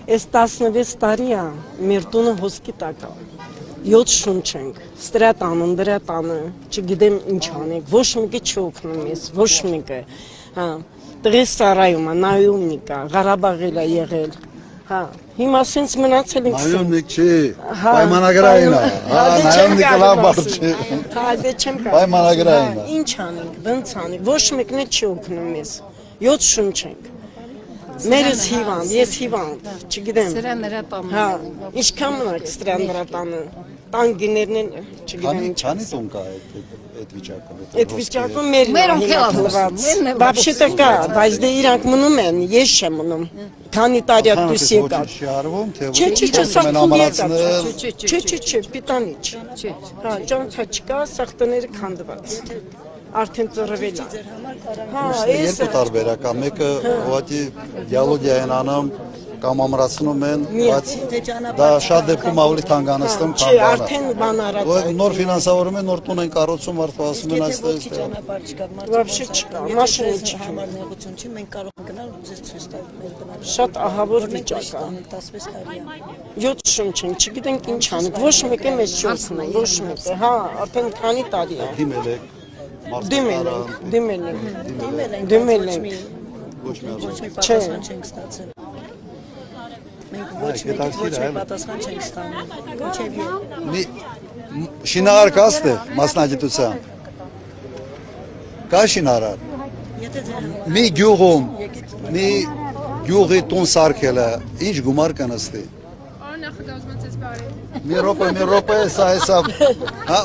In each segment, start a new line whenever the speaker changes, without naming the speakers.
Այս 16 տարի է մեր տունը հոսքի տակ է։ 7 շունչ ենք, ստրատանը, դրատանը, չգիտեմ ինչ անենք, ոչ մեկը չօգնում ես, ոչ մեկը։ Հա, տղես սարայում է, նայումնիկ է, Ղարաբաղել է եղել։ Հա, հիմա սենց մնացել ենք։
Նայումնիկ չի, պայմանագրային է։ Հա, նայումնիկը լավ բառ չի։
Հա, դե չեմ կարող։
Պայմանագրային է։
Ինչ անենք, ոնց անենք, ոչ մեկն է չի օգնում ես։ 7 շունչ ենք։ Մերս հիվանդ, ես հիվանդ, չգիտեմ։
Սրա նրա տանը։
Հա, ինչքան մնաք սրա նրա տանը։ Տան գիներն են, չգիտեմ ինչ։
Քանի տուն կա այդ վիճակը։
Այդ վիճակը մերն է հելված։ Вообще-то կա, բայց դե իրանք մնում են, ես չեմ մնում։ Քանի տարի է դուս եկած։ Չէ, սախտում եկած։ Չէ, պիտանի չի։ Հա, ջանքա չկա, սախտները քանդված։ Արդեն ծռվել է։ Հա,
երկու տարբերակ է, մեկը ուղղակի դիալոգիա են անում կամ ամրացնում են, բայց դա շատ դեպքում ավելի թանկանացնում
Չէ, արդեն բան արած է։
նոր ֆինանսավորում են, նոր տուն են կառուցում, մարդու ասում են այստեղ։
Вообще չկա, մաշին չի։
Համար նեղություն չի, մենք կարող ենք գնալ ու ձեզ ցույց տալ մեր բնակարանը։
Շատ ահավոր վիճակ է։
16 տարի է։
7 շունչ են, չգիտենք ինչ անենք, ոչ մեկը մեզ չի օգնում, ոչ մեկը։ Հա, արդեն քանի տարի է։
Դիմել եք,
Դիմել ենք։
Ոչ մի պատասխան չենք ստացել։ Մենք ոչ մի պատասխան չենք ստանում։ Մինչև
մի շինարար կա ստե մասնագիտության։ Կա շինարար։ Մի գյուղում, մի գյուղի տուն սարքելը, ինչ գումար կնստի։ Մի րոպե, սա, հա,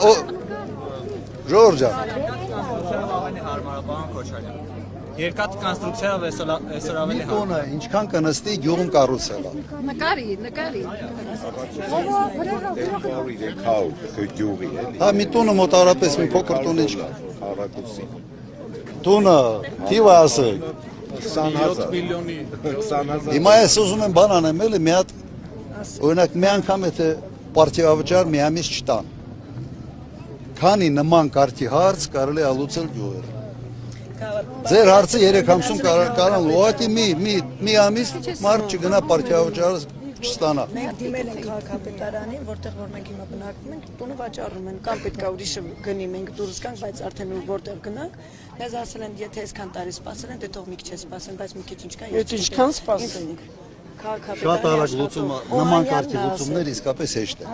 Ժորժա։
Երկաթ կոնստրուկցիայով այսօր ավելի հա։
Տունը ինչքան կնստի գյուղում կառուցելա։
Նկարի։
Հա, մի տունը մոտավորապես մի փոքր տուն ինչ կա։ Տունը թիվը ասեք։
7 միլիոնի
20,000
Հիմա ես ուզում եմ բան անեմ, էլի մի հատ օրինակ մի անգամ եթե պարտիավճար մի ամիս չտան։ Քանի նման կարգի հարց կարելի է լուծել գյուղերը։ Ձեր հարցը 3 ամսում կարան ուղղակի մի ամիս մարդ չգնա պարտիավճարը չստանա։
Մենք դիմել ենք քաղաքապետարանին, որտեղ որ մենք հիմա բնակվում ենք, տունը վաճառում են, կամ պետք է ուրիշը գնի, մենք դուրս գանք, բայց արդեն որտեղ գնանք, մեզ ասել են, եթե այսքան տարի սպասել են, դե թող մի քիչ սպասեն, բայց մի քիչ ինչ կա։
Այդ ինչքան սպասենք։
Շատ արագ լուծումը, նման կարգի լուծումներ իսկապես հեշտ է։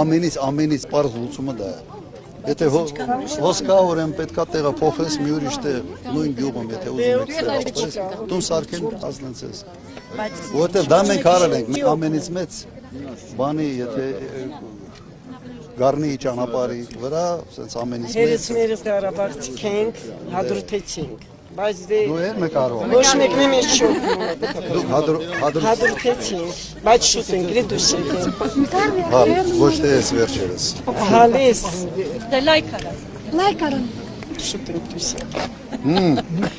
Ամենից պարզ լուծումը դա է։ Եթե հոսքա օրեն պետքա տեղը փոխես մի ուրիշ տեղ, նույն գյուղում, եթե ուզում եք ստեղծես, տուն սարքեն ասնեցես։ Որտեղ դա մենք արել ենք, ամենից մեծ բանի, եթե գառնի ճանապարհի վրա, ասենց ամենից մեծ։
Հերս մերս Ղարաբաղցիք ենք, հադրութեցինք, բայց դե
Դու եր նկարում։
ոչ մեկն մեզ չի օգնում։
Դու
Հադրութեցինք, բայց շուտ ենք, դուս եկեք։
հա, ոչ թե ես վերջերս։
Հալես,
Դե լայք արած։
շուտ ենք դուս եկեք։